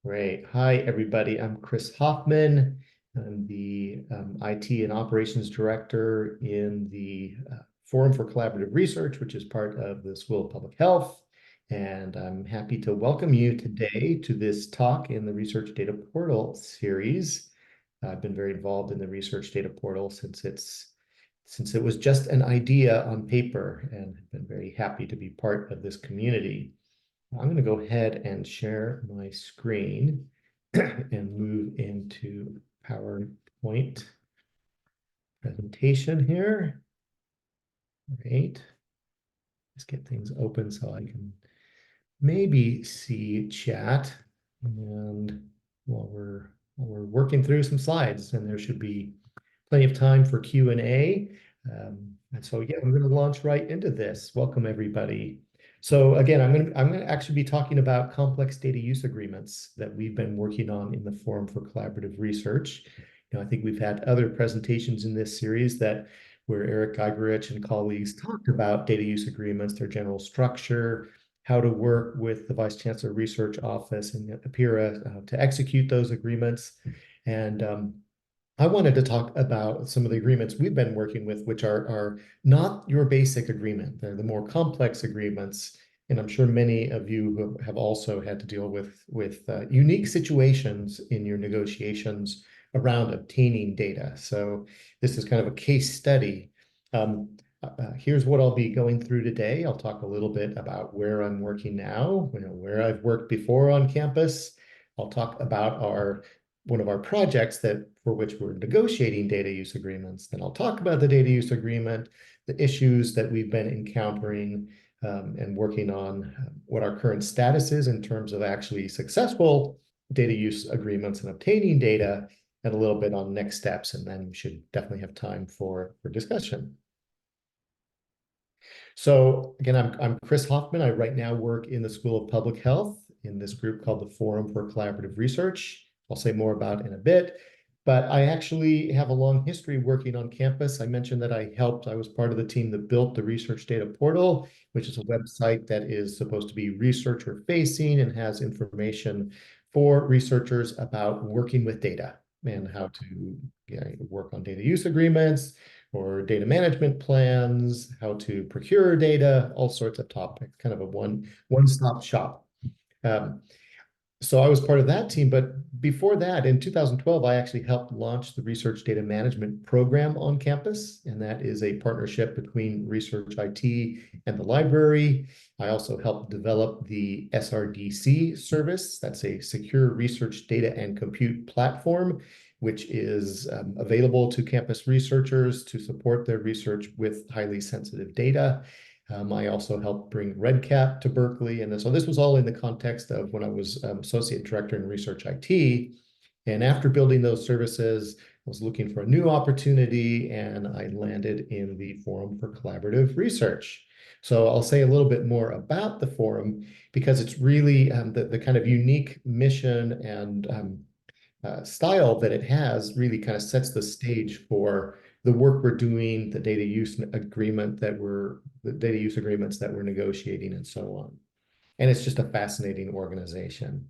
Great. Hi, everybody. I'm Chris Hoffman. I'm the IT and Operations Director in the Forum for Collaborative Research, which is part of the School of Public Health. And I'm happy to welcome you today to this talk in the Research Data Portal series. I've been very involved in the Research Data Portal since it was just an idea on paper, and have been very happy to be part of this community. I'm going to go ahead and share my screen and move into PowerPoint presentation here. Great. Let's get things open so I can maybe see chat. And while we're working through some slides, and there should be plenty of time for Q&A. And so, yeah, we're going to launch right into this. Welcome, everybody. So again, I'm going to actually be talking about complex data use agreements that we've been working on in the Forum for Collaborative Research. I think we've had other presentations in this series where Eric Geigerich and colleagues talked about data use agreements, their general structure, how to work with the Vice Chancellor Research Office and APIRA to execute those agreements. And I wanted to talk about some of the agreements we've been working with, which are not your basic agreement. They're the more complex agreements. And I'm sure many of you have also had to deal with unique situations in your negotiations around obtaining data. So this is kind of a case study. Here's what I'll be going through today. I'll talk a little bit about where I'm working now, where I've worked before on campus. I'll talk about one of our projects for which we're negotiating data use agreements. Then I'll talk about the data use agreement, the issues that we've been encountering and working on, what our current status is in terms of actually successful data use agreements and obtaining data, and a little bit on next steps, and then we should definitely have time for discussion. So again, I'm Chris Hoffman. I right now work in the School of Public Health in this group called the Forum for Collaborative Research. I'll say more about in a bit, but I actually have a long history working on campus. I mentioned that I was part of the team that built the Research Data Portal, which is a website that is supposed to be researcher facing and has information for researchers about working with data and how to work on data use agreements or data management plans, how to procure data, all sorts of topics, kind of a one-stop shop. So I was part of that team, but before that, in 2012, I actually helped launch the Research Data Management Program on campus, and that is a partnership between Research IT and the library. I also helped develop the SRDC service. That's a secure research data and compute platform, which is available to campus researchers to support their research with highly sensitive data. I also helped bring REDCap to Berkeley. And so this was all in the context of when I was Associate Director in Research IT. And after building those services, I was looking for a new opportunity, and I landed in the Forum for Collaborative Research. So I'll say a little bit more about the forum because it's really the kind of unique mission and style that it has really kind of sets the stage for the work we're doing, the data use agreements that we're negotiating, and so on. And it's just a fascinating organization.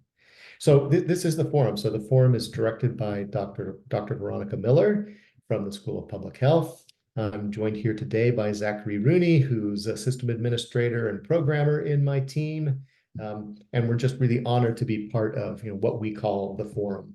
So this is the forum. So the forum is directed by Dr. Veronica Miller from the School of Public Health. I'm joined here today by Zachary Rooney, who's a system administrator and programmer in my team. And we're just really honored to be part of what we call the forum.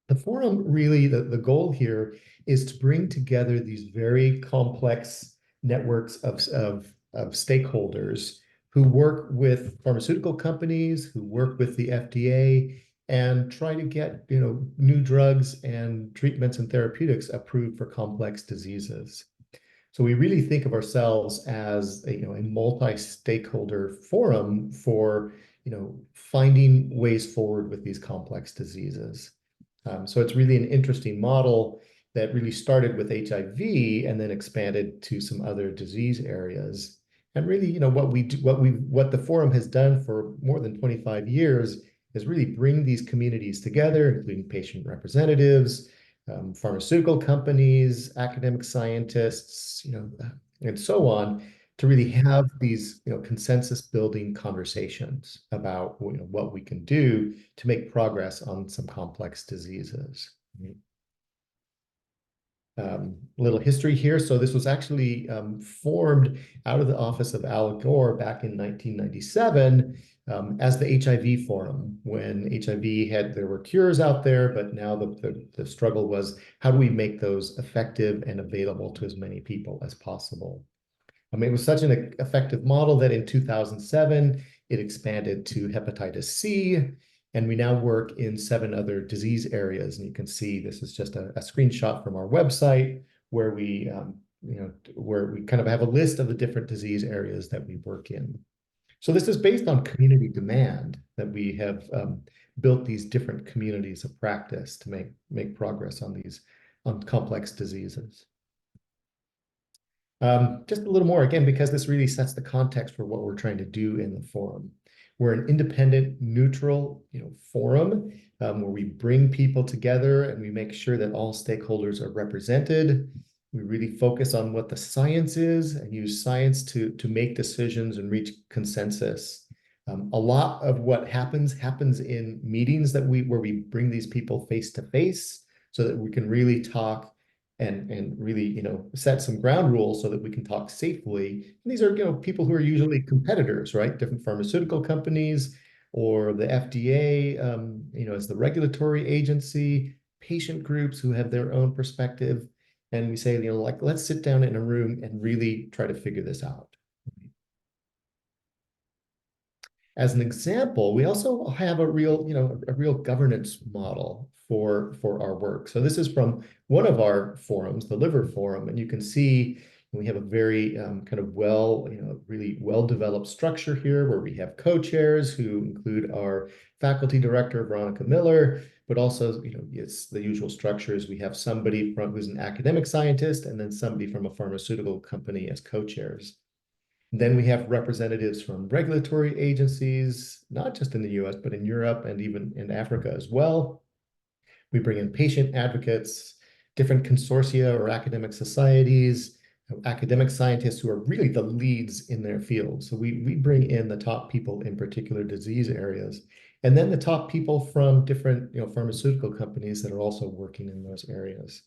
The forum, really, the goal here is to bring together these very complex networks of stakeholders who work with pharmaceutical companies, who work with the FDA, and try to get new drugs and treatments and therapeutics approved for complex diseases. So we really think of ourselves as a multi-stakeholder forum for finding ways forward with these complex diseases. So it's really an interesting model that really started with HIV and then expanded to some other disease areas. And really, what the forum has done for more than 25 years is really bring these communities together, including patient representatives, pharmaceutical companies, academic scientists, and so on, to really have these, consensus building conversations about, what we can do to make progress on some complex diseases. Little history here. So this was actually formed out of the office of Al Gore back in 1997 as the HIV Forum, when HIV there were cures out there, but now the struggle was, how do we make those effective and available to as many people as possible? It was such an effective model that in 2007, it expanded to hepatitis C, and we now work in 7 other disease areas. And you can see this is just a screenshot from our website where we, where we kind of have a list of the different disease areas that we work in. So this is based on community demand that we have built these different communities of practice to make progress on complex diseases. Just a little more, again, because this really sets the context for what we're trying to do in the forum. We're an independent, neutral, forum where we bring people together and we make sure that all stakeholders are represented. We really focus on what the science is and use science to make decisions and reach consensus. A lot of what happens in meetings where we bring these people face to face so that we can really talk and really, set some ground rules so that we can talk safely. And these are, people who are usually competitors, right? Different pharmaceutical companies or the FDA, as the regulatory agency, patient groups who have their own perspective. And we say, let's sit down in a room and really try to figure this out. As an example, we also have a real governance model for our work. So this is from one of our forums, the Liver Forum, and you can see we have a very kind of really well-developed structure here where we have co-chairs who include our faculty director, Veronica Miller, but also, it's the usual structures. We have somebody who's an academic scientist and then somebody from a pharmaceutical company as co-chairs. Then we have representatives from regulatory agencies, not just in the US, but in Europe and even in Africa as well. We bring in patient advocates, different consortia or academic societies, academic scientists who are really the leads in their field. So we bring in the top people in particular disease areas, and then the top people from different pharmaceutical companies that are also working in those areas.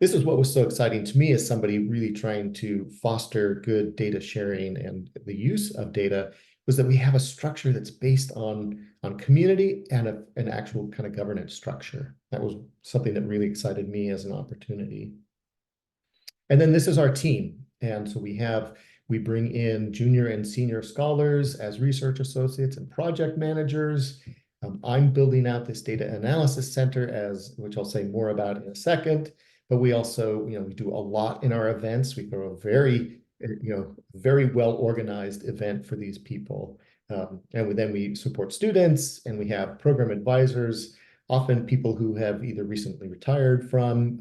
This is what was so exciting to me as somebody really trying to foster good data sharing and the use of data, was that we have a structure that's based on community and an actual kind of governance structure. That was something that really excited me as an opportunity. And then this is our team. And so we bring in junior and senior scholars as research associates and project managers. I'm building out this data analysis center, which I'll say more about in a second. But we also, we do a lot in our events. We throw a very well-organized event for these people. And then we support students, and we have program advisors, often people who have either recently retired from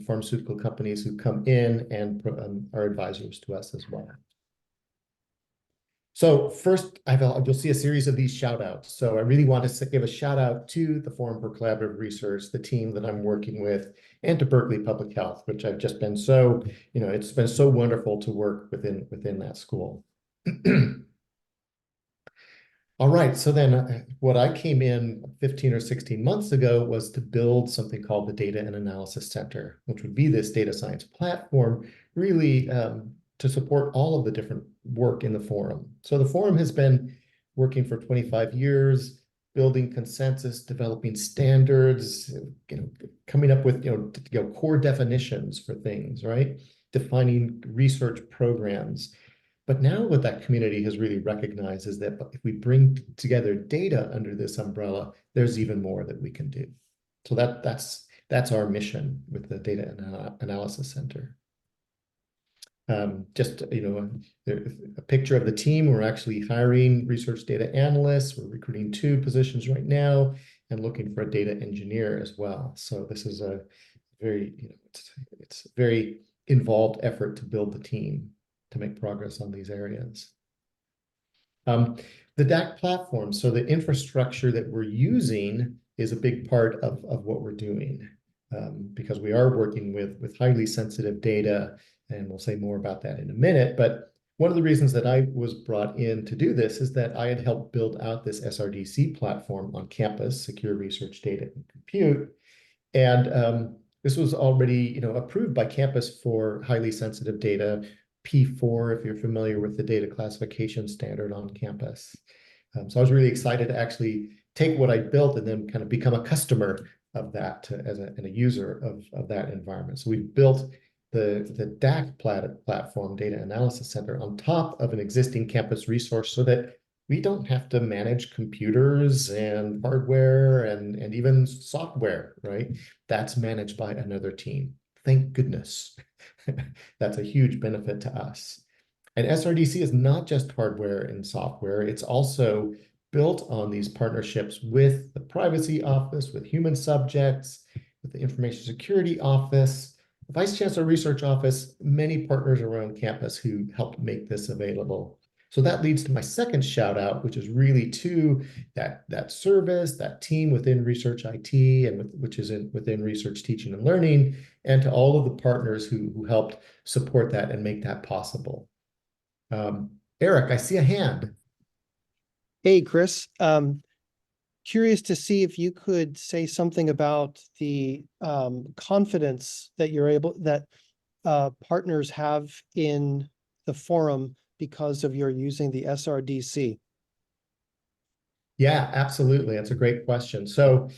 pharmaceutical companies who come in and are advisors to us as well. So first, you'll see a series of these shout outs. So I really want to give a shout out to the Forum for Collaborative Research, the team that I'm working with, and to Berkeley Public Health, which I've just been so, it's been so wonderful to work within that school. All right, so then what I came in 15 or 16 months ago was to build something called the Data and Analysis Center, which would be this data science platform, really to support all of the different work in the forum. So the forum has been working for 25 years, building consensus, developing standards, coming up with core definitions for things, right? Defining research programs. But now what that community has really recognized is that if we bring together data under this umbrella, there's even more that we can do. So that's our mission with the Data Analysis Center. Just a picture of the team. We're actually hiring research data analysts. We're recruiting 2 positions right now and looking for a data engineer as well. So this is a very, it's a very involved effort to build the team to make progress on these areas. The DAC platform, so the infrastructure that we're using is a big part of what we're doing because we are working with highly sensitive data, and we'll say more about that in a minute. But one of the reasons that I was brought in to do this is that I had helped build out this SRDC platform on campus, Secure Research Data and Compute. And this was already, approved by campus for highly sensitive data, P4, if you're familiar with the data classification standard on campus. So I was really excited to actually take what I built and then kind of become a customer of that and a user of that environment. So we've built the DAC platform, Data Analysis Center, on top of an existing campus resource so that we don't have to manage computers and hardware and even software, right? That's managed by another team. Thank goodness. That's a huge benefit to us. And SRDC is not just hardware and software, it's also built on these partnerships with the Privacy Office, with human subjects, with the Information Security Office, the Vice Chancellor Research Office, many partners around campus who helped make this available. So that leads to my second shout out, which is really to that service, that team within Research IT and which is within Research Teaching and Learning, and to all of the partners who helped support that and make that possible. Eric, I see a hand. Hey, Chris. Curious to see if you could say something about the confidence that partners have in the forum because of your using the SRDC. Yeah, absolutely. That's a great question. So,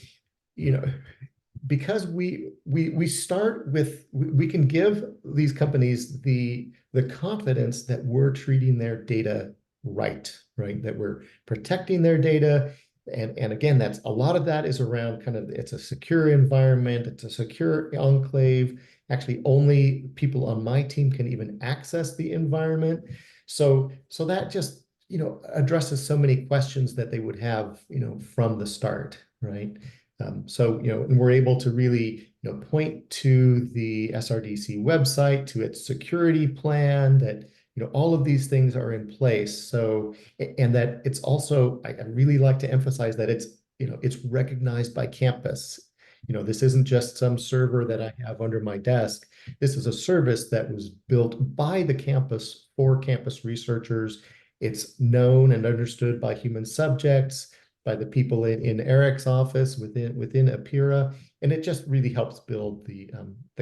because we start with, we can give these companies the confidence that we're treating their data right, that we're protecting their data. And again, that's a lot of that is around it's a secure environment, it's a secure enclave. Actually, only people on my team can even access the environment. So that just, addresses so many questions that they would have, from the start, right? And we're able to really, point to the SRDC website, to its security plan, that, all of these things are in place. So, and that it's also, I really like to emphasize that it's recognized by campus. This isn't just some server that I have under my desk. This is a service that was built by the campus for campus researchers. It's known and understood by human subjects, by the people in Eric's office within Apira, and it just really helps build the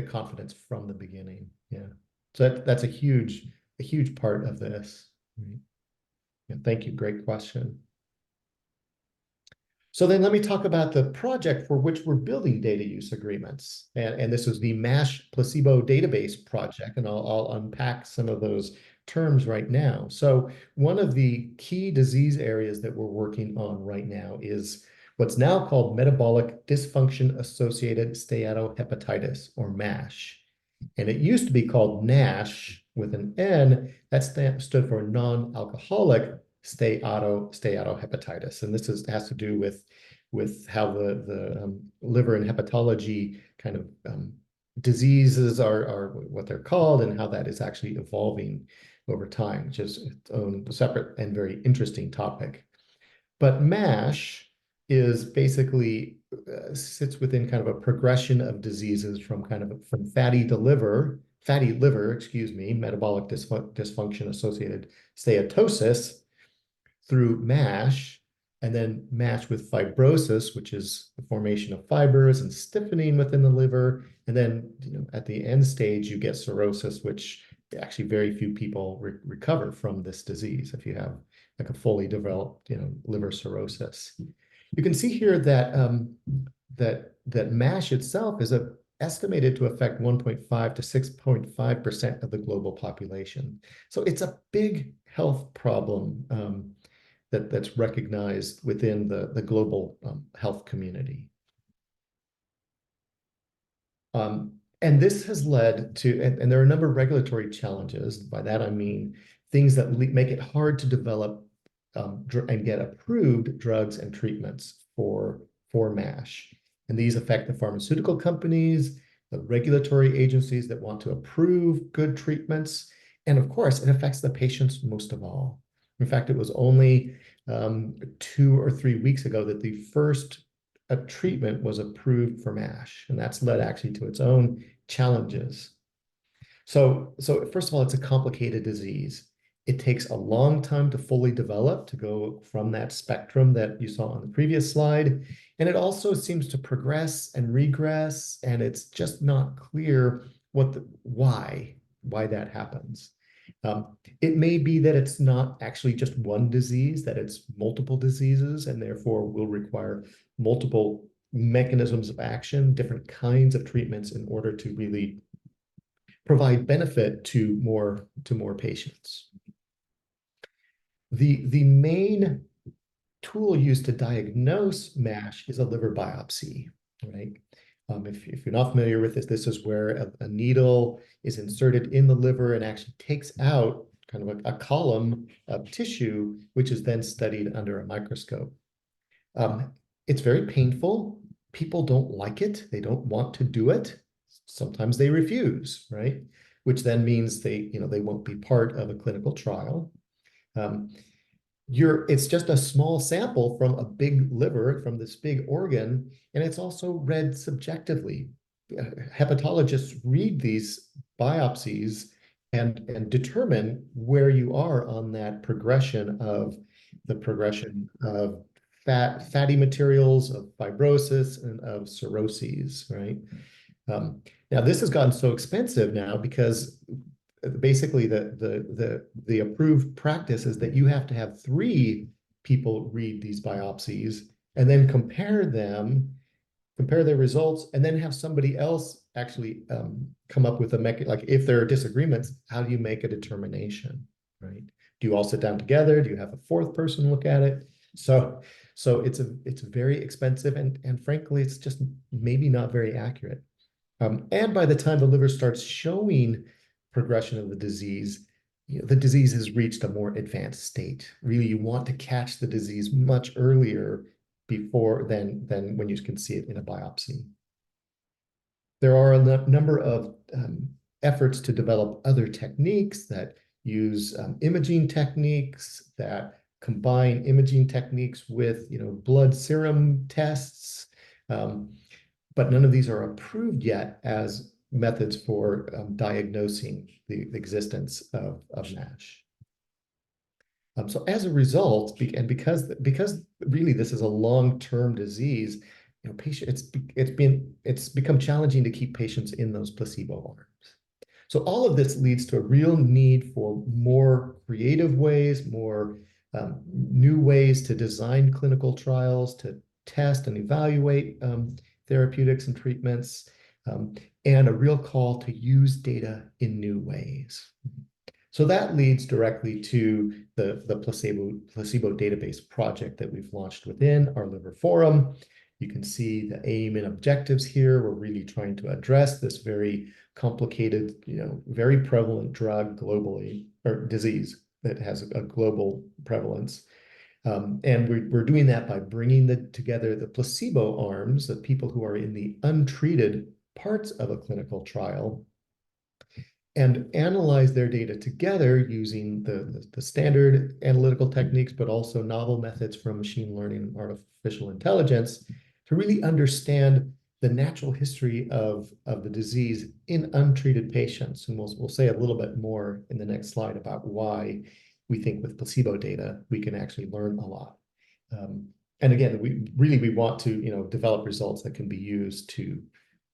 confidence from the beginning. Yeah, so that's a huge part of this. Right? Yeah, thank you. Great question. So then let me talk about the project for which we're building data use agreements. And this is the MASH placebo database project, and I'll unpack some of those terms right now. So one of the key disease areas that we're working on right now is what's now called metabolic dysfunction associated steatohepatitis, or MASH. And it used to be called NASH with an N. That stood for non-alcoholic steatohepatitis, and this has to do with how the liver and hepatology kind of diseases are what they're called, and how that is actually evolving over time, which is its own separate and very interesting topic. But MASH is basically sits within kind of a progression of diseases from fatty liver, metabolic dysfunction associated steatosis, through MASH, and then MASH with fibrosis, which is the formation of fibers and stiffening within the liver. And then, at the end stage, you get cirrhosis, which actually very few people recover from this disease if you have like a fully developed, liver cirrhosis. You can see here that that MASH itself is estimated to affect 1.5 to 6.5% of the global population. So it's a big health problem that's recognized within the global health community. And this has led to, and there are a number of regulatory challenges. By that I mean things that make it hard to develop and get approved drugs and treatments for MASH. And these affect the pharmaceutical companies, the regulatory agencies that want to approve good treatments, and of course, it affects the patients most of all. In fact, it was only 2 or 3 weeks ago that the first treatment was approved for MASH, and that's led actually to its own challenges. So first of all, it's a complicated disease. It takes a long time to fully develop, to go from that spectrum that you saw on the previous slide. And it also seems to progress and regress, and it's just not clear why that happens. It may be that it's not actually just one disease, that it's multiple diseases, and therefore will require multiple mechanisms of action, different kinds of treatments in order to really provide benefit to more patients. The main tool used to diagnose MASH is a liver biopsy, right? If you're not familiar with this, this is where a needle is inserted in the liver and actually takes out kind of a column of tissue, which is then studied under a microscope. It's very painful. People don't like it. They don't want to do it. Sometimes they refuse, right? Which then means they won't be part of a clinical trial. It's just a small sample from a big liver, from this big organ, and it's also read subjectively. Hepatologists read these biopsies and determine where you are on that progression of fatty materials, of fibrosis, and of cirrhoses, right? Now this has gotten so expensive now because basically the approved practice is that you have to have 3 people read these biopsies and then compare their results, and then have somebody else actually come up with like if there are disagreements, how do you make a determination, right? Do you all sit down together? Do you have a 4th person look at it? So it's very expensive, and frankly, it's just maybe not very accurate. And by the time the liver starts showing progression of the disease, the disease has reached a more advanced state. Really, you want to catch the disease much earlier than when you can see it in a biopsy. There are a number of efforts to develop other techniques that use imaging techniques, that combine imaging techniques with blood serum tests, but none of these are approved yet as methods for diagnosing the existence of MASH. So as a result, and because really this is a long-term disease, it's become challenging to keep patients in those placebo arms. So all of this leads to a real need for more creative ways, more new ways to design clinical trials, to test and evaluate therapeutics and treatments, and a real call to use data in new ways. So that leads directly to the placebo database project that we've launched within our Liver Forum. You can see the aim and objectives here. We're really trying to address this very complicated, very prevalent drug globally, or disease that has a global prevalence. And we're doing that by bringing together the placebo arms, the people who are in the untreated parts of a clinical trial, and analyze their data together using the standard analytical techniques, but also novel methods from machine learning and artificial intelligence to really understand the natural history of the disease in untreated patients. And we'll say a little bit more in the next slide about why we think with placebo data, we can actually learn a lot. And again, we want to develop results that can be used to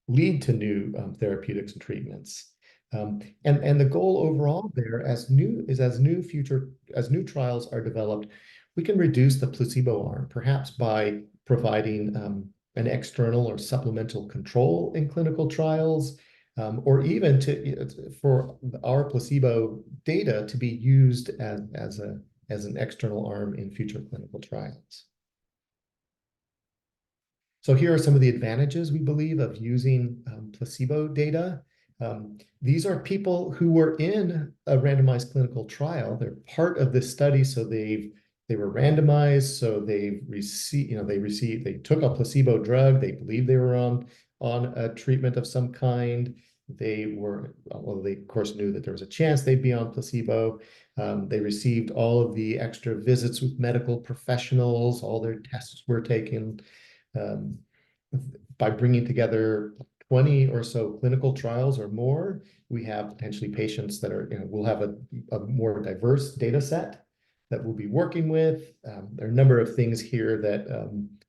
lead to new therapeutics and treatments. And the goal overall there, as new trials are developed, we can reduce the placebo arm, perhaps by providing an external or supplemental control in clinical trials, or even for our placebo data to be used as an external arm in future clinical trials. So here are some of the advantages we believe of using placebo data. These are people who were in a randomized clinical trial. They're part of this study, so they were randomized, so they took a placebo drug. They believed they were on a treatment of some kind. They of course knew that there was a chance they'd be on placebo. They received all of the extra visits with medical professionals. All their tests were taken. By bringing together 20 or so clinical trials or more. We have potentially patients that are, we'll have a more diverse data set that we'll be working with. There are a number of things here that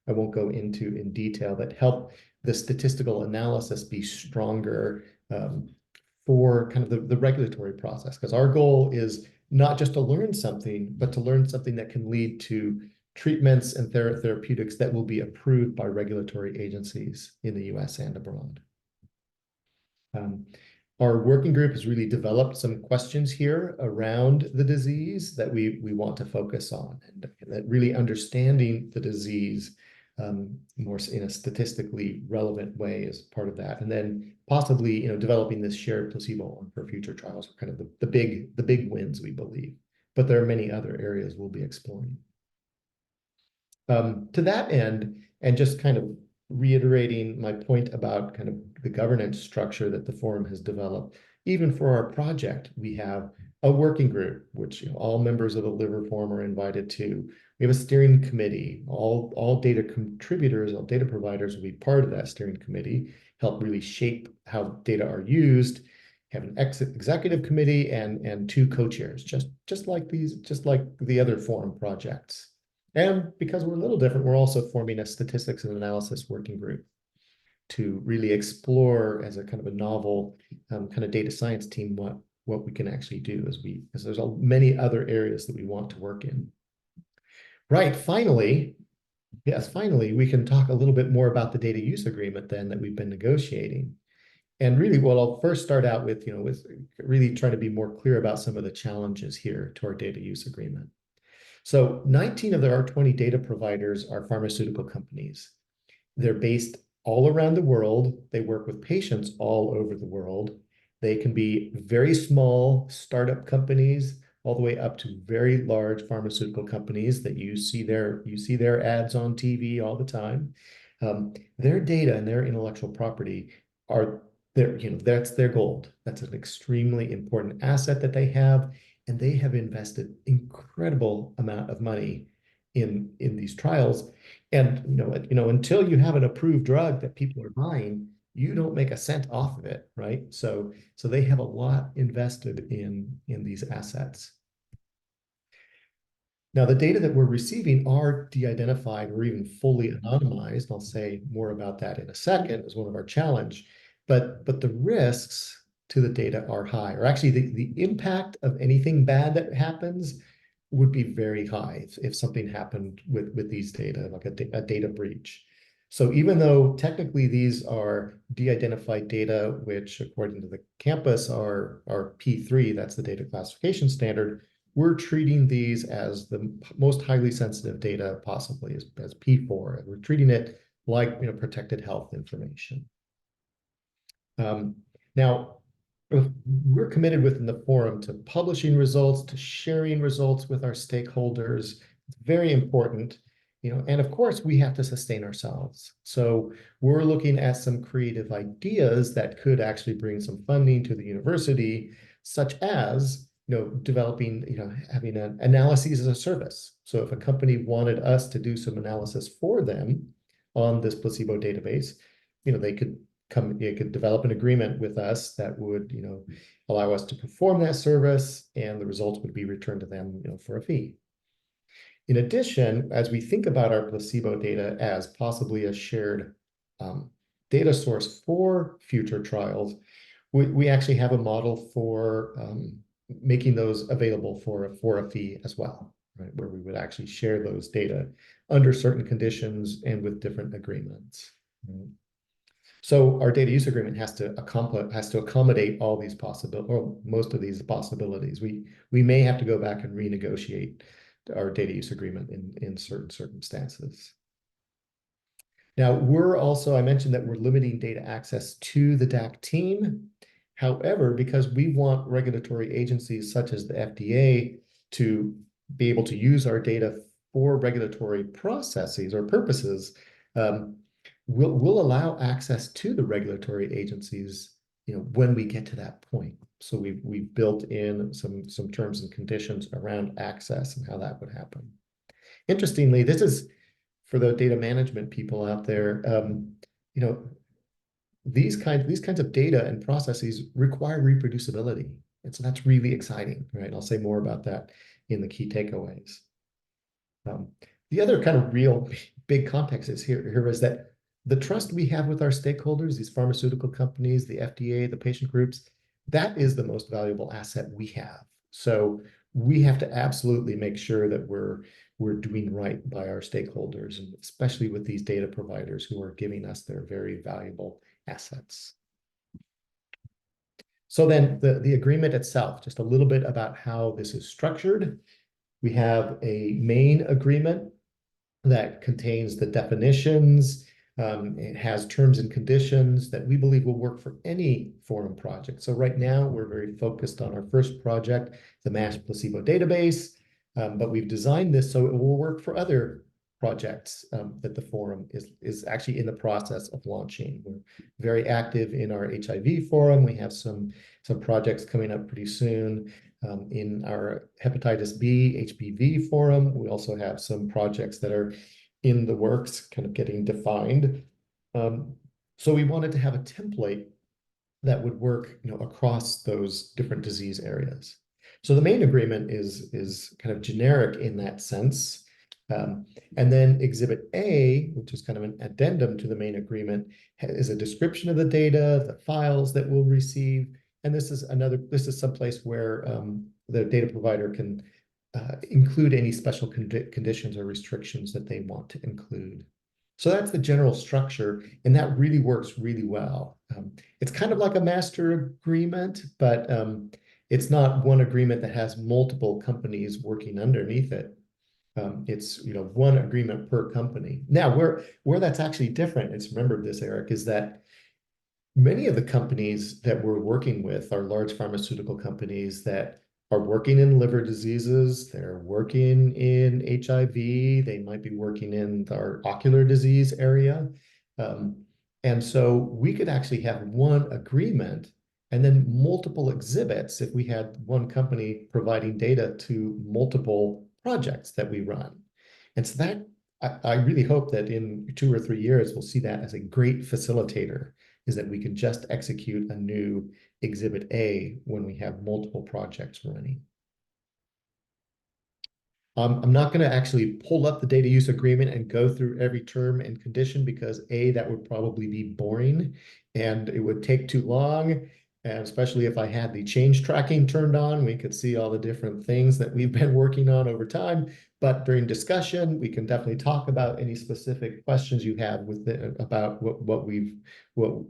I won't go into in detail that help the statistical analysis be stronger for kind of the regulatory process. Because our goal is not just to learn something, but to learn something that can lead to treatments and therapeutics that will be approved by regulatory agencies in the US and abroad. Our working group has really developed some questions here around the disease that we want to focus on, and that really understanding the disease more in a statistically relevant way is part of that. And then possibly, developing this shared placebo arm for future trials are kind of the big wins, we believe. But there are many other areas we'll be exploring. To that end, and just kind of reiterating my point about kind of the governance structure that the forum has developed, even for our project, we have a working group, which all members of the Liver Forum are invited to. We have a steering committee. All data contributors, all data providers will be part of that steering committee, help really shape how data are used. Have an executive committee and two co-chairs, just like the other forum projects. And because we're a little different, we're also forming a statistics and analysis working group to really explore as a kind of a novel kind of data science team what we can actually do as there's many other areas that we want to work in. Right, finally, we can talk a little bit more about the data use agreement then that we've been negotiating. And really, what I'll first start out with, with really trying to be more clear about some of the challenges here to our data use agreement. So 19 of our 20 data providers are pharmaceutical companies. They're based all around the world. They work with patients all over the world. They can be very small startup companies all the way up to very large pharmaceutical companies that you see their ads on TV all the time. Their data and their intellectual property are that's their gold. That's an extremely important asset that they have. And they have invested incredible amount of money in these trials. And until you have an approved drug that people are buying, you don't make a cent off of it, right? So they have a lot invested in these assets. Now, the data that we're receiving are de-identified or even fully anonymized. I'll say more about that in a second as one of our challenge. But the risks to the data are high, or actually the impact of anything bad that happens would be very high if something happened with these data, like a data breach. So even though technically these are de-identified data, which according to the campus are P3, that's the data classification standard, we're treating these as the most highly sensitive data possibly as P4. We're treating it like protected health information. Now, we're committed within the forum to publishing results, to sharing results with our stakeholders. It's very important, and of course we have to sustain ourselves. So we're looking at some creative ideas that could actually bring some funding to the university, such as, developing, having an analyses as a service. So if a company wanted us to do some analysis for them on this placebo database, they could develop an agreement with us that would, allow us to perform that service, and the results would be returned to them, for a fee. In addition, as we think about our placebo data as possibly a shared data source for future trials, we actually have a model for making those available for a fee as well, right? Where we would actually share those data under certain conditions and with different agreements. Right? So our data use agreement has to accommodate all these possibilities, or most of these possibilities. We may have to go back and renegotiate our data use agreement in certain circumstances. Now, I mentioned that we're limiting data access to the DAC team. However, because we want regulatory agencies such as the FDA to be able to use our data for regulatory processes or purposes, we'll allow access to the regulatory agencies, when we get to that point. So we've built in some terms and conditions around access and how that would happen. Interestingly, this is for the data management people out there. these kinds of data and processes require reproducibility. And so that's really exciting, right? I'll say more about that in the key takeaways. The other kind of real big context is here is that the trust we have with our stakeholders, these pharmaceutical companies, the FDA, the patient groups, that is the most valuable asset we have. So we have to absolutely make sure that we're doing right by our stakeholders, and especially with these data providers who are giving us their very valuable assets. So then the agreement itself, just a little bit about how this is structured. We have a main agreement that contains the definitions. It has terms and conditions that we believe will work for any forum project. So right now, we're very focused on our first project, the MASH placebo database, but we've designed this so it will work for other projects that the forum is actually in the process of launching. We're very active in our HIV forum. We have some projects coming up pretty soon. In our hepatitis B, HBV forum, we also have some projects that are in the works, kind of getting defined. So we wanted to have a template that would work, across those different disease areas. So the main agreement is kind of generic in that sense. And then Exhibit A, which is kind of an addendum to the main agreement, is a description of the data, the files that we'll receive. And this is someplace where the data provider can include any special conditions or restrictions that they want to include. So that's the general structure, and that really works really well. It's kind of like a master agreement, but it's not one agreement that has multiple companies working underneath it. It's one agreement per company. Now, where that's actually different, remember this, Eric, is that many of the companies that we're working with are large pharmaceutical companies that are working in liver diseases, they're working in HIV, they might be working in our ocular disease area. And so we could actually have one agreement and then multiple exhibits if we had one company providing data to multiple projects that we run. And so that I really hope that in 2 or 3 years, we'll see that as a great facilitator, is that we can just execute a new Exhibit A when we have multiple projects running. I'm not going to actually pull up the data use agreement and go through every term and condition because that would probably be boring and it would take too long. And especially if I had the change tracking turned on, we could see all the different things that we've been working on over time. But during discussion, we can definitely talk about any specific questions you have about what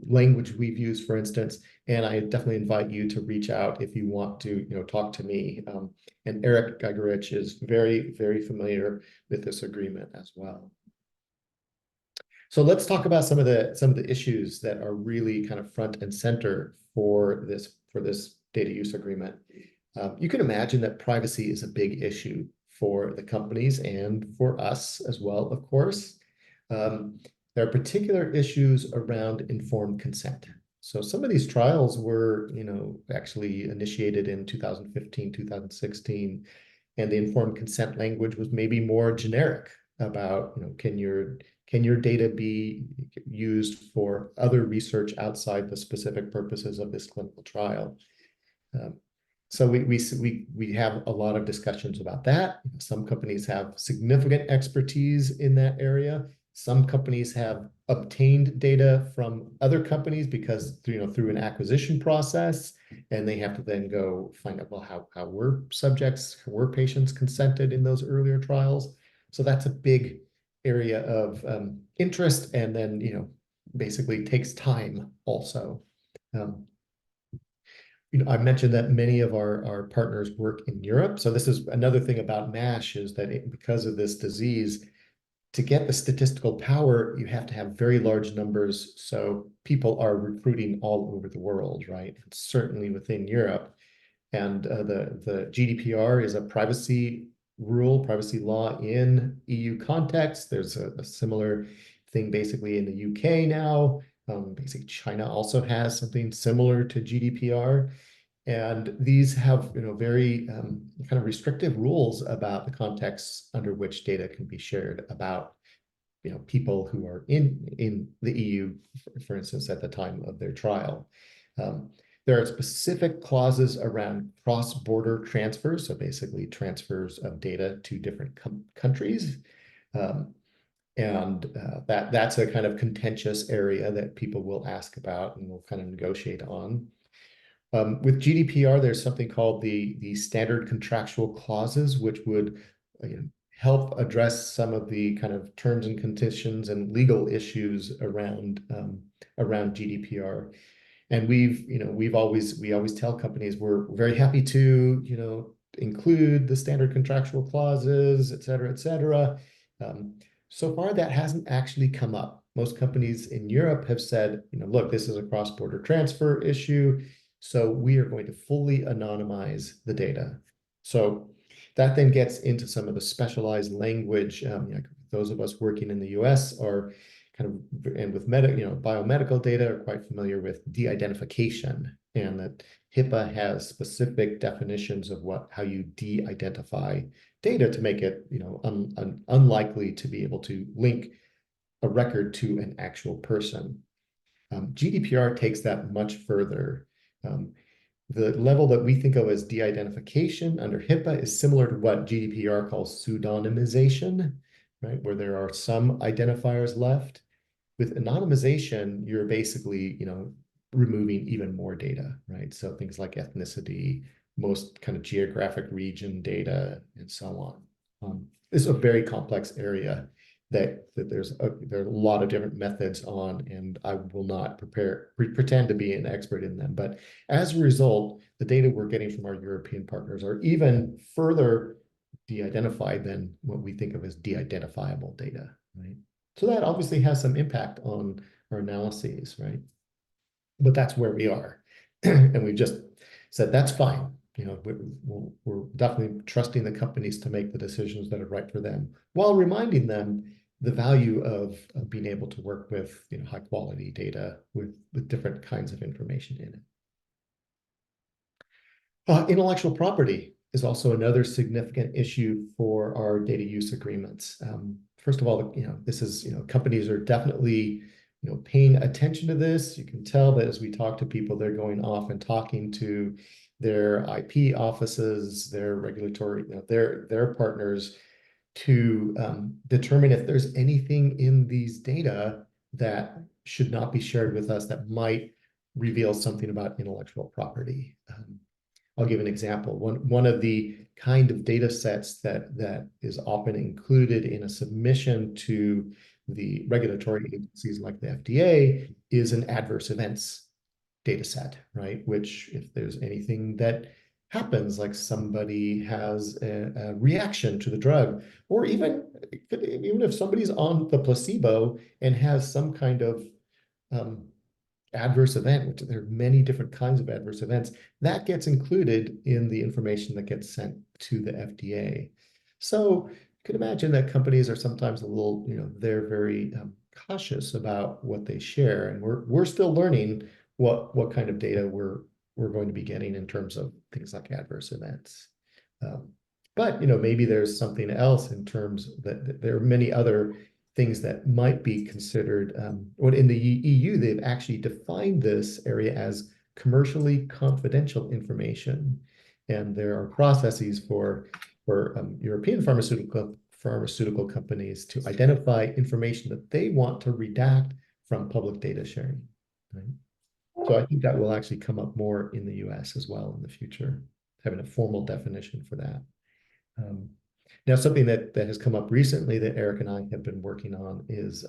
language we've used, for instance. And I definitely invite you to reach out if you want to, talk to me. And Eric Gigerich is very, very familiar with this agreement as well. So let's talk about some of the issues that are really kind of front and center for this data use agreement. You can imagine that privacy is a big issue for the companies and for us as well, of course. There are particular issues around informed consent. So some of these trials were, actually initiated in 2015, 2016, and the informed consent language was maybe more generic about, can your data be used for other research outside the specific purposes of this clinical trial? So we have a lot of discussions about that. Some companies have significant expertise in that area. Some companies have obtained data from other companies because through an acquisition process, and they have to then go find out, well, how were patients consented in those earlier trials? So that's a big area of interest, and then basically takes time also. I mentioned that many of our partners work in Europe. So this is another thing about MASH, is that because of this disease, to get the statistical power, you have to have very large numbers. So people are recruiting all over the world, right? And certainly within Europe. And the GDPR is a privacy law in EU context. There's a similar thing basically in the UK now. Basically, China also has something similar to GDPR. And these have very kind of restrictive rules about the contexts under which data can be shared about people who are in the EU, for instance, at the time of their trial. There are specific clauses around cross-border transfers, so basically transfers of data to different countries. That's a kind of contentious area that people will ask about and will kind of negotiate on. With GDPR, there's something called the standard contractual clauses, which would help address some of the kind of terms and conditions and legal issues around GDPR. And we always tell companies we're very happy to include the standard contractual clauses, et cetera, et cetera. So far, that hasn't actually come up. Most companies in Europe have said, look, this is a cross-border transfer issue, so we are going to fully anonymize the data. So that then gets into some of the specialized language. Those of us working in the US are kind of, and with biomedical data, are quite familiar with de-identification, and that HIPAA has specific definitions of how you de-identify data to make it unlikely to be able to link a record to an actual person. GDPR takes that much further. The level that we think of as de-identification under HIPAA is similar to what GDPR calls pseudonymization, right? Where there are some identifiers left. With anonymization, you're basically, removing even more data, right? So things like ethnicity, most kind of geographic region data, and so on. This is a very complex area that there are a lot of different methods on, and I will not pretend to be an expert in them. But as a result, the data we're getting from our European partners are even further de-identified than what we think of as de-identifiable data, right? So that obviously has some impact on our analyses, right? But that's where we are. And we've just said, that's fine. We're definitely trusting the companies to make the decisions that are right for them, while reminding them the value of being able to work with high quality data with different kinds of information in it. Intellectual property is also another significant issue for our data use agreements. First of all, this is, companies are definitely, paying attention to this. You can tell that as we talk to people, they're going off and talking to their IP offices, their regulatory, their partners to determine if there's anything in these data that should not be shared with us that might reveal something about intellectual property. I'll give an example. One of the kind of data sets that is often included in a submission to the regulatory agencies like the FDA is an adverse events data set, right? Which, if there's anything that happens, like somebody has a reaction to the drug, or even if somebody's on the placebo and has some kind of adverse event, which there are many different kinds of adverse events, that gets included in the information that gets sent to the FDA. So you can imagine that companies are sometimes a little, they're very cautious about what they share, and we're still learning what kind of data we're going to be getting in terms of things like adverse events. But maybe there's something else in terms that there are many other things that might be considered. In the EU, they've actually defined this area as commercially confidential information, and there are processes for European pharmaceutical companies to identify information that they want to redact from public data sharing. Right? So I think that will actually come up more in the US as well in the future, having a formal definition for that. Now, something that has come up recently that Eric and I have been working on is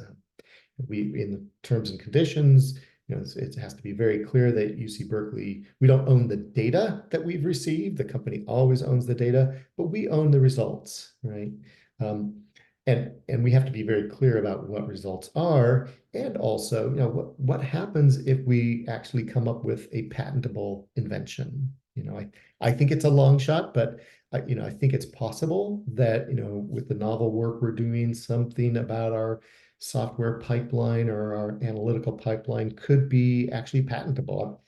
in the terms and conditions, it has to be very clear that UC Berkeley, we don't own the data that we've received. The company always owns the data, but we own the results, right? And we have to be very clear about what results are, and also, what happens if we actually come up with a patentable invention. I think it's a long shot, but I think it's possible that with the novel work we're doing, something about our software pipeline or our analytical pipeline could be actually patentable.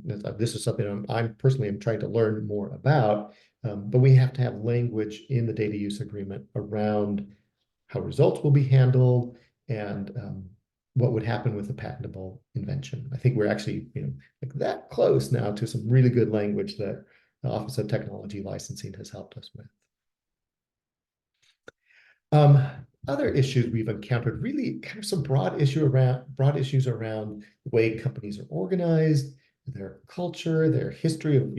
This is something I'm personally trying to learn more about, but we have to have language in the data use agreement around how results will be handled, and what would happen with a patentable invention. I think we're actually, like that close now to some really good language that the Office of Technology Licensing has helped us with. Other issues we've encountered, really kind of some broad issues around the way companies are organized, their culture, their history of,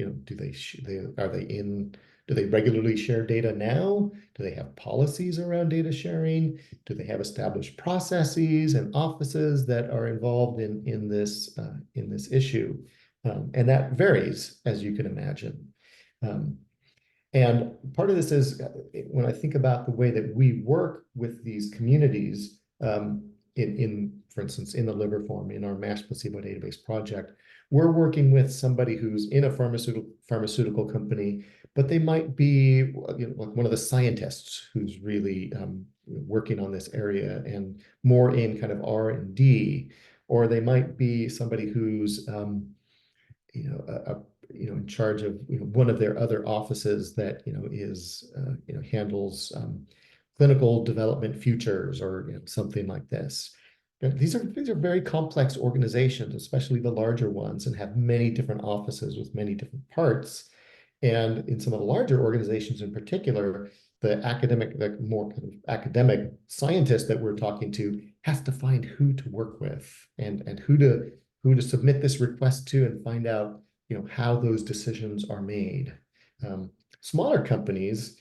do they regularly share data now? Do they have policies around data sharing? Do they have established processes and offices that are involved in this issue? And that varies, as you can imagine. And part of this is when I think about the way that we work with these communities, for instance, in the liver form, in our MASH placebo database project, we're working with somebody who's in a pharmaceutical company, but they might be like one of the scientists who's really working on this area and more in kind of R&D, or they might be somebody who's in charge of one of their other offices that handles clinical development futures or something like this. These are very complex organizations, especially the larger ones, and have many different offices with many different parts. And in some of the larger organizations in particular, the more kind of academic scientist that we're talking to has to find who to work with and who to submit this request to and find out how those decisions are made. Smaller companies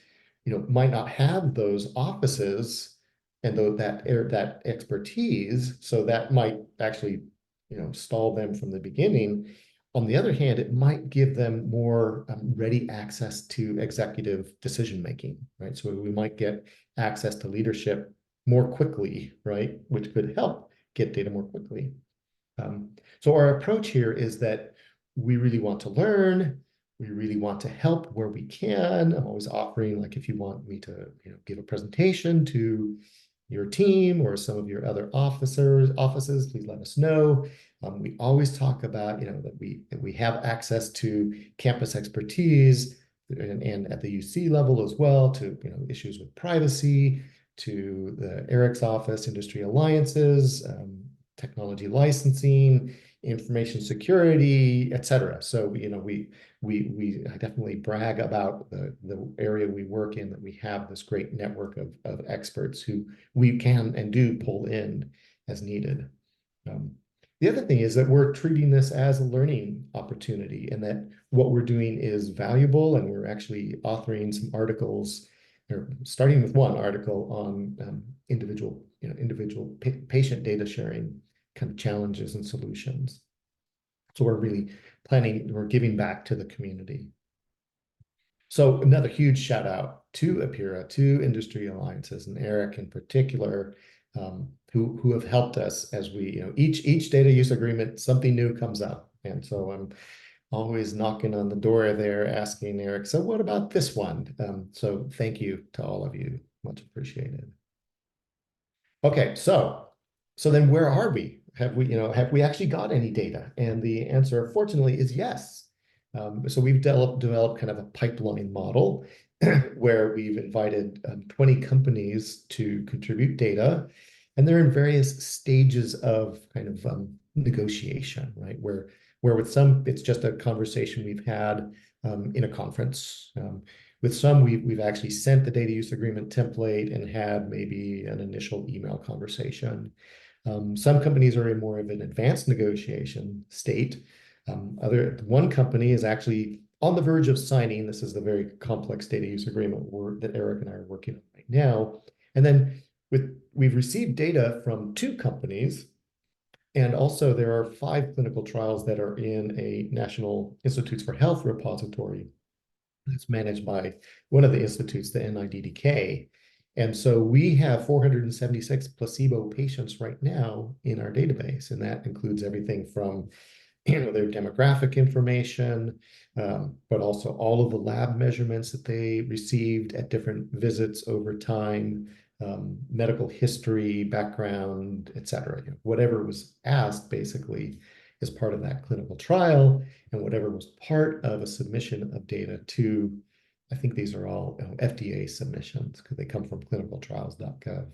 might not have those offices and that expertise, so that might actually stall them from the beginning. On the other hand, it might give them more ready access to executive decision making, right? So we might get access to leadership more quickly, right? Which could help get data more quickly. So our approach here is that we really want to learn. We really want to help where we can. I'm always offering, like, if you want me to give a presentation to your team or some of your other offices, please let us know. We always talk about that we have access to campus expertise and at the UC level as well, to issues with privacy, to the Eric's office, industry alliances, technology licensing, information security, et cetera. So we definitely brag about the area we work in, that we have this great network of experts who we can and do pull in as needed. The other thing is that we're treating this as a learning opportunity, and that what we're doing is valuable, and we're actually authoring some articles, or starting with one article on individual patient data sharing kind of challenges and solutions. So we're really we're giving back to the community. So another huge shout out to Apira, to industry alliances, and Eric in particular, who have helped us as we, each data use agreement, something new comes up. And so I'm always knocking on the door there, asking Eric, so what about this one? So thank you to all of you, much appreciated. Okay, so then where are we? Have we actually got any data? And the answer, fortunately, is yes. So we've developed kind of a pipeline model where we've invited 20 companies to contribute data, and they're in various stages of kind of negotiation, right? Where with some, it's just a conversation we've had in a conference. With some, we've actually sent the data use agreement template and had maybe an initial email conversation. Some companies are in more of an advanced negotiation state. One company is actually on the verge of signing. This is the very complex data use agreement that Eric and I are working on right now. And then we've received data from 2 companies, and also there are 5 clinical trials that are in a National Institutes for Health repository that's managed by one of the institutes, the NIDDK. And so we have 476 placebo patients right now in our database, and that includes everything from their demographic information, but also all of the lab measurements that they received at different visits over time, medical history, background, et cetera. Whatever was asked basically is part of that clinical trial, and whatever was part of a submission of data to, I think these are all FDA submissions because they come from clinicaltrials.gov.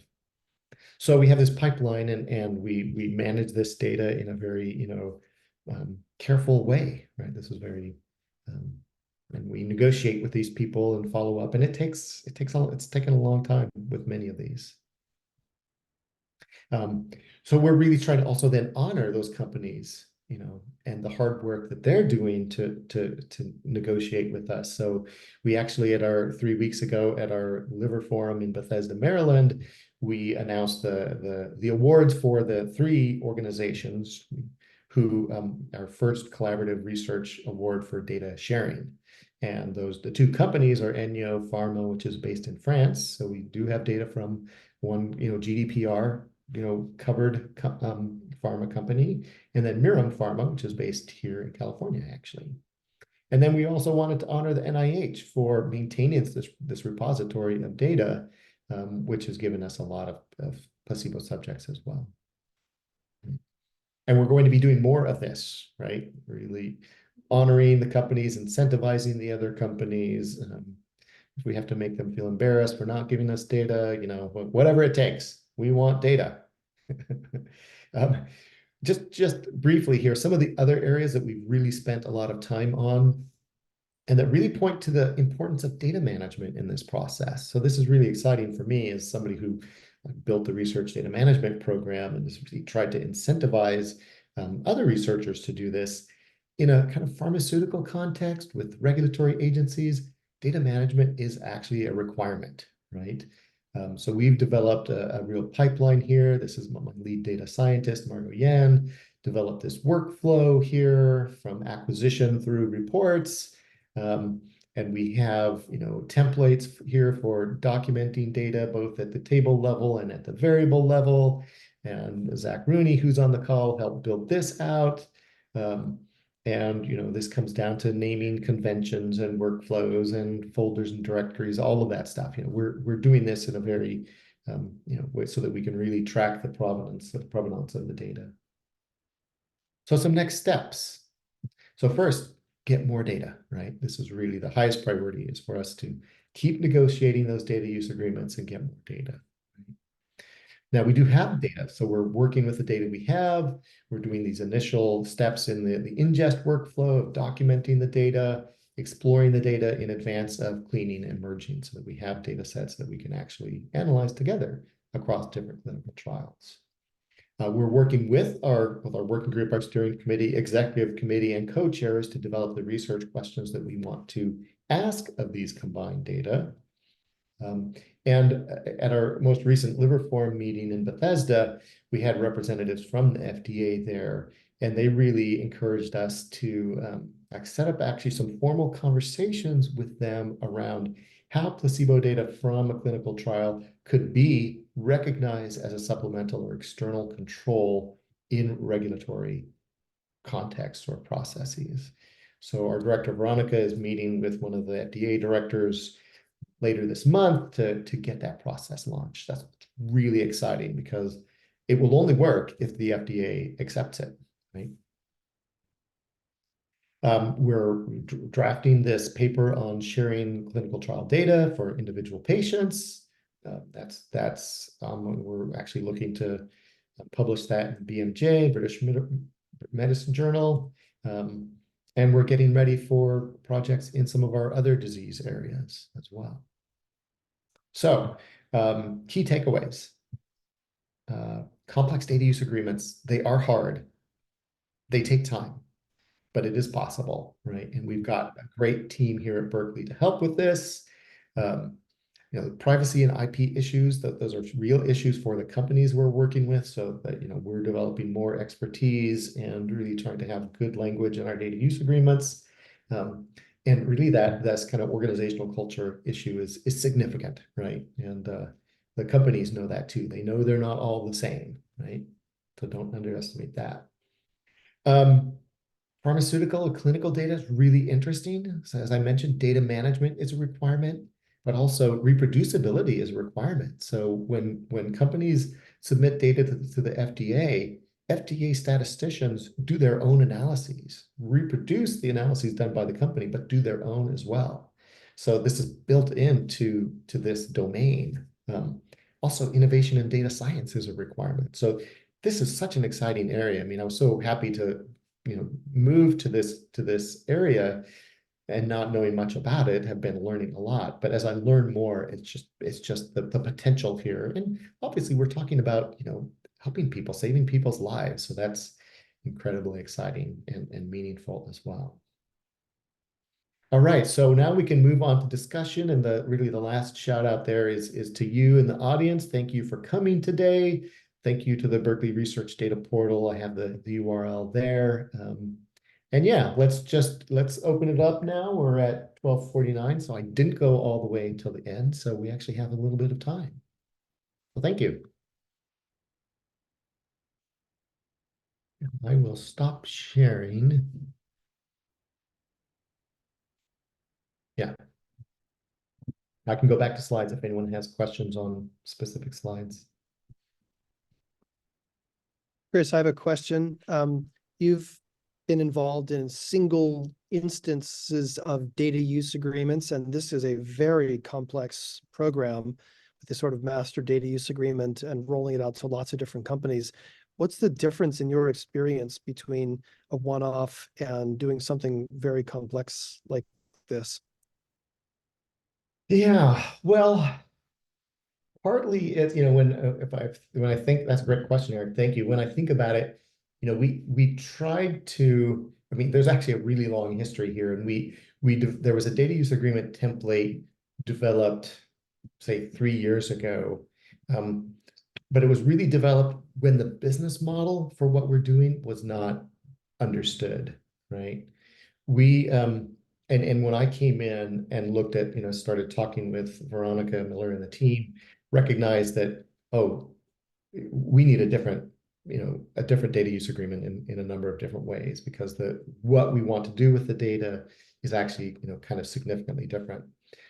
So we have this pipeline, and we manage this data in a very, careful way, right? This is very, um, and we negotiate with these people and follow up, and it's taken a long time with many of these. So we're really trying to also then honor those companies, and the hard work that they're doing to negotiate with us. So we actually, at our 3 weeks ago at our Liver Forum in Bethesda, Maryland, we announced the awards for the 3 organizations who our first collaborative research award for data sharing. And the 2 companies are Enyo Pharma, which is based in France. So we do have data from one, GDPR, covered pharma company, and then Mirum Pharma, which is based here in California, actually. And then we also wanted to honor the NIH for maintaining this repository of data, which has given us a lot of placebo subjects as well. And we're going to be doing more of this, right? Really honoring the companies, incentivizing the other companies. If we have to make them feel embarrassed for not giving us data, whatever it takes, we want data. Just briefly here, some of the other areas that we've really spent a lot of time on and that really point to the importance of data management in this process. So this is really exciting for me as somebody who built the research data management program and really tried to incentivize other researchers to do this in a kind of pharmaceutical context with regulatory agencies. Data management is actually a requirement, right? So we've developed a real pipeline here. This is my lead data scientist, Margot Yan, developed this workflow here from acquisition through reports. And we have, templates here for documenting data, both at the table level and at the variable level. And Zach Rooney, who's on the call, helped build this out. And this comes down to naming conventions and workflows and folders and directories, all of that stuff. We're doing this in a very, way so that we can really track the provenance of the data. So some next steps. So first, get more data, right? This is really the highest priority, is for us to keep negotiating those data use agreements and get more data. Now, we do have data, so we're working with the data we have. We're doing these initial steps in the ingest workflow of documenting the data, exploring the data in advance of cleaning and merging, so that we have data sets that we can actually analyze together across different clinical trials. We're working with our working group, our steering committee, executive committee, and co-chairs to develop the research questions that we want to ask of these combined data. And at our most recent Liver Forum meeting in Bethesda, we had representatives from the FDA there, and they really encouraged us to set up actually some formal conversations with them around how placebo data from a clinical trial could be recognized as a supplemental or external control in regulatory contexts or processes. So our director, Veronica, is meeting with one of the FDA directors later this month to get that process launched. That's really exciting because it will only work if the FDA accepts it, right? We're drafting this paper on sharing clinical trial data for individual patients. We're actually looking to publish that in BMJ, British Medicine Journal. And we're getting ready for projects in some of our other disease areas as well. So, key takeaways. Complex data use agreements, they are hard. They take time, but it is possible, right? And we've got a great team here at Berkeley to help with this. Privacy and IP issues, those are real issues for the companies we're working with, so that, we're developing more expertise and really trying to have good language in our data use agreements. And really that's kind of organizational culture issue is significant, right? And the companies know that too. They know they're not all the same, right? So don't underestimate that. Pharmaceutical clinical data is really interesting. So as I mentioned, data management is a requirement, but also reproducibility is a requirement. So when companies submit data to the FDA statisticians do their own analyses, reproduce the analyses done by the company, but do their own as well. So this is built into this domain. also innovation in data science is a requirement. So this is such an exciting area. I mean, I was so happy to, move to this area, and not knowing much about it, have been learning a lot. But as I learn more, it's just the potential here. And obviously we're talking about, helping people, saving people's lives. So that's incredibly exciting and meaningful as well. All right, so now we can move on to discussion, and really the last shout out there is to you in the audience. Thank you for coming today. Thank you to the Berkeley Research Data Portal. I have the URL there. And yeah, let's open it up now. We're at 12:49, so I didn't go all the way until the end, so we actually have a little bit of time. Well, thank you. I will stop sharing. Yeah. I can go back to slides if anyone has questions on specific slides. Chris, I have a question. You've been involved in single instances of data use agreements, and this is a very complex program with this sort of master data use agreement and rolling it out to lots of different companies. What's the difference in your experience between a one-off and doing something very complex like this? Yeah, well, partly it's, when I think, that's a great question, Eric. Thank you. When I think about it, we tried to, I mean, there's actually a really long history here, and there was a data use agreement template developed, say, 3 years ago. But it was really developed when the business model for what we're doing was not understood, right? We and when I came in and looked at, started talking with Veronica Miller and the team, recognized that, oh, we need a different data use agreement in a number of different ways, because what we want to do with the data is actually, kind of significantly different.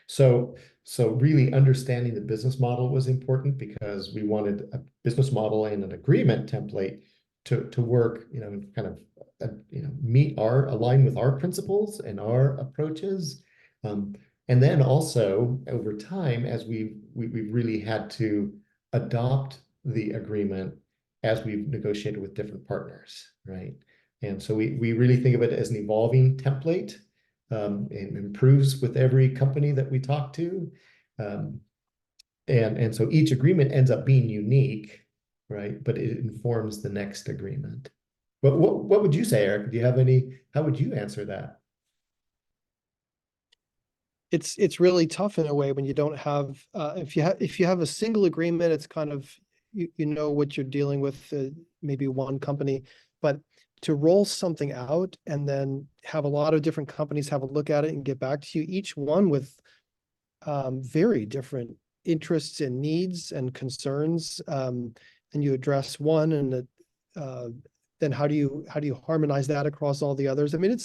So really understanding the business model was important, because we wanted a business model and an agreement template to work, kind of, align with our principles and our approaches. And then also over time, as we've really had to adopt the agreement as we've negotiated with different partners, right? And so we really think of it as an evolving template. It improves with every company that we talk to. And so each agreement ends up being unique, right? But it informs the next agreement. But what would you say, Eric? How would you answer that? It's really tough in a way when you don't have, if you have a single agreement, it's kind of, you know what you're dealing with, maybe one company, but to roll something out and then have a lot of different companies have a look at it and get back to you, each one with very different interests and needs and concerns, and you address one, and then how do you harmonize that across all the others? I mean,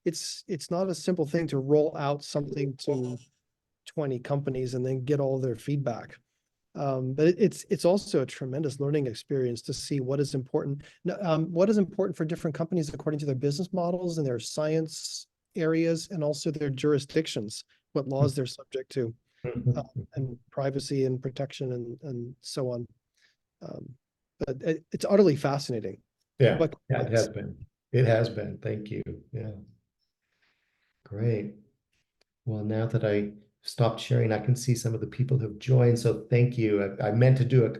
it's not a simple thing to roll out something to 20 companies and then get all their feedback. But it's also a tremendous learning experience to see what is important for different companies according to their business models and their science areas, and also their jurisdictions, what laws they're subject to, and privacy and protection and so on. But it's utterly fascinating. Yeah, it has been. It has been. Thank you. Yeah. Great. Well, now that I stopped sharing, I can see some of the people who've joined. So thank you. I meant to do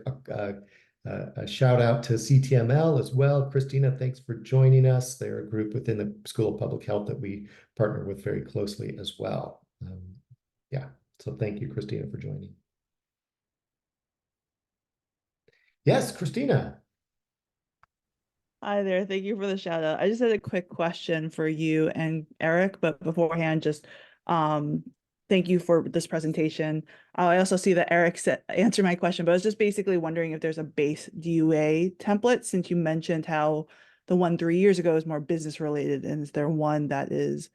a shout out to CTML as well. Christina, thanks for joining us. They're a group within the School of Public Health that we partner with very closely as well. Yeah. So thank you, Christina, for joining. Yes, Christina. Hi there. Thank you for the shout out. I just had a quick question for you and Eric, but beforehand, just thank you for this presentation. I also see that Eric answered my question, but I was just basically wondering if there's a base DUA template, since you mentioned how the one 3 years ago is more business related, and is there one that is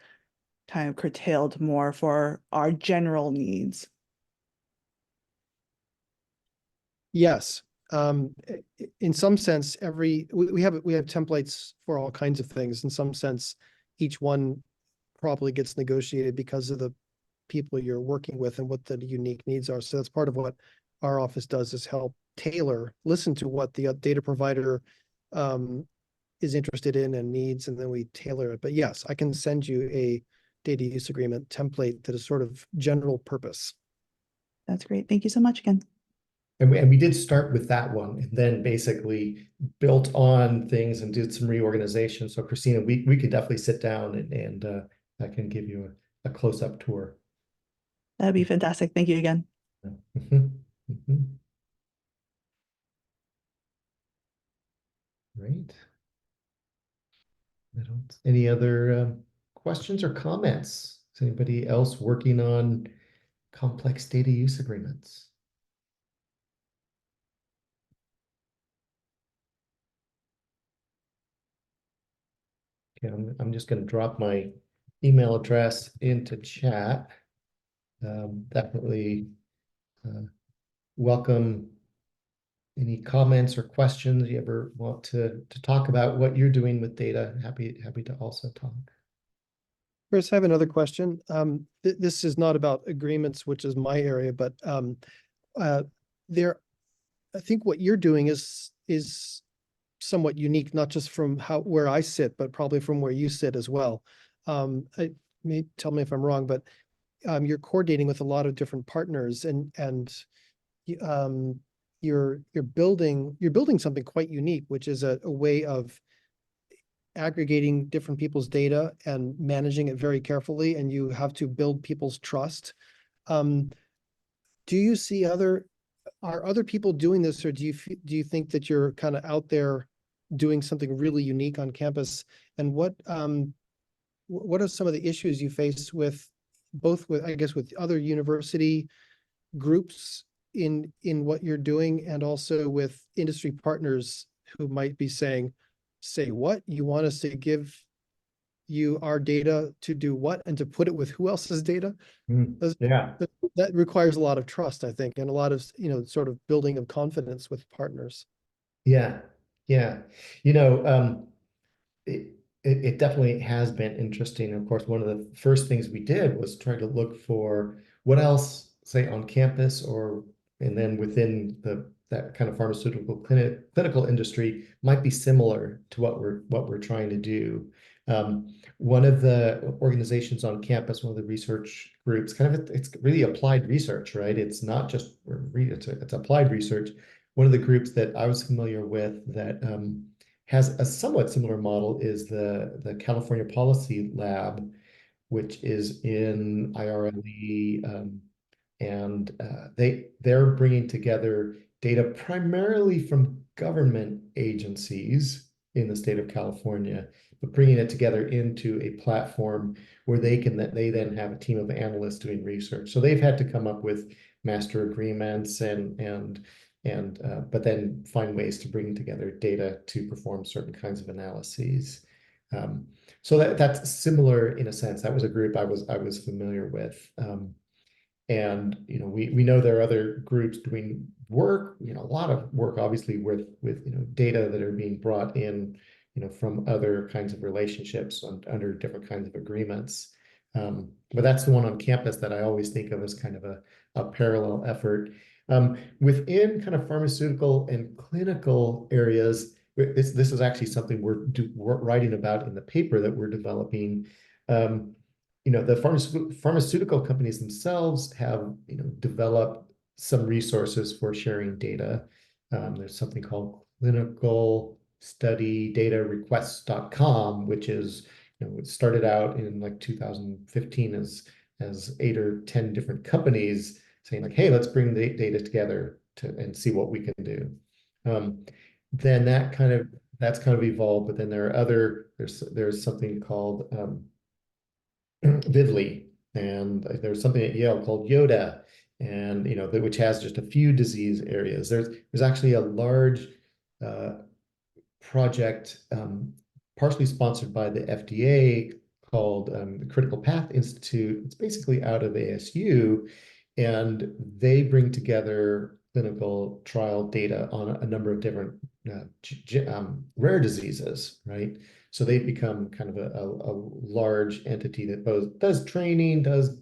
kind of curtailed more for our general needs? Yes. In some sense, we have templates for all kinds of things. In some sense, each one probably gets negotiated because of the people you're working with and what the unique needs are. So that's part of what our office does is help listen to what the data provider is interested in and needs, and then we tailor it. But yes, I can send you a data use agreement template that is sort of general purpose. That's great. Thank you so much again. And we did start with that one and then basically built on things and did some reorganization. So Christina, we could definitely sit down and I can give you a close-up tour. That'd be fantastic. Thank you again. Great. Any other questions or comments? Is anybody else working on complex data use agreements? Okay, I'm just going to drop my email address into chat. Definitely welcome any comments or questions you ever want to talk about what you're doing with data. Happy to also talk. Chris, I have another question. This is not about agreements, which is my area, but I think what you're doing is somewhat unique, not just from where I sit, but probably from where you sit as well. Tell me if I'm wrong, but you're coordinating with a lot of different partners, and you're building something quite unique, which is a way of aggregating different people's data and managing it very carefully, and you have to build people's trust. Do you see are other people doing this, or do you think that you're kind of out there doing something really unique on campus? And what are some of the issues you face with I guess with other university groups in what you're doing, and also with industry partners who might be saying, say what? You want us to give you our data to do what, and to put it with who else's data? Yeah. That requires a lot of trust, I think, and a lot of, sort of building of confidence with partners. Yeah. It definitely has been interesting. Of course, one of the first things we did was try to look for what else, say, on campus and then within that kind of pharmaceutical clinical industry might be similar to what we're trying to do. One of the organizations on campus, one of the research groups, it's really applied research, right? It's not just it's applied research. One of the groups that I was familiar with that has a somewhat similar model is the California Policy Lab, which is in IRLE, and they're bringing together data primarily from government agencies in the state of California, but bringing it together into a platform where they then have a team of analysts doing research. So they've had to come up with master agreements but then find ways to bring together data to perform certain kinds of analyses. So that's similar in a sense. That was a group I was familiar with. And we know there are other groups doing work, a lot of work, obviously, with data that are being brought in, from other kinds of relationships under different kinds of agreements. But that's the one on campus that I always think of as kind of a parallel effort. Within kind of pharmaceutical and clinical areas, this is actually something we're writing about in the paper that we're developing. The pharmaceutical companies themselves have, developed some resources for sharing data. There's something called clinicalstudydatarequests.com, which is, it started out in like 2015 as 8 or 10 different companies saying like, hey, let's bring the data together and see what we can do. Then that's kind of evolved, but then there's something called Vivly, and there's something at Yale called Yoda, and which has just a few disease areas. There's actually a large project partially sponsored by the FDA called the Critical Path Institute. It's basically out of ASU, and they bring together clinical trial data on a number of different rare diseases, right? So they've become kind of a large entity that both does training, does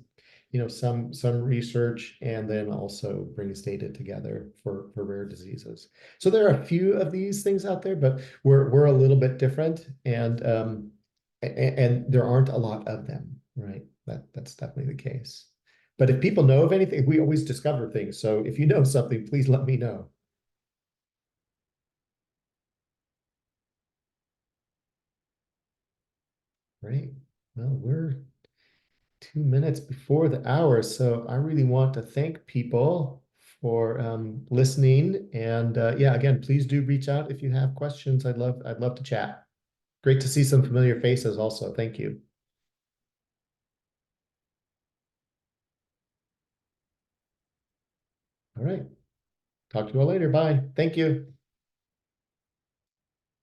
some research, and then also brings data together for rare diseases. So there are a few of these things out there, but we're a little bit different, and there aren't a lot of them, right? That's definitely the case. But if people know of anything, we always discover things. So if you know something, please let me know. Great. Well, we're 2 minutes before the hour, so I really want to thank people for listening. And yeah, again, please do reach out if you have questions. I'd love to chat. Great to see some familiar faces also. Thank you. All right. Talk to you all later. Bye. Thank you.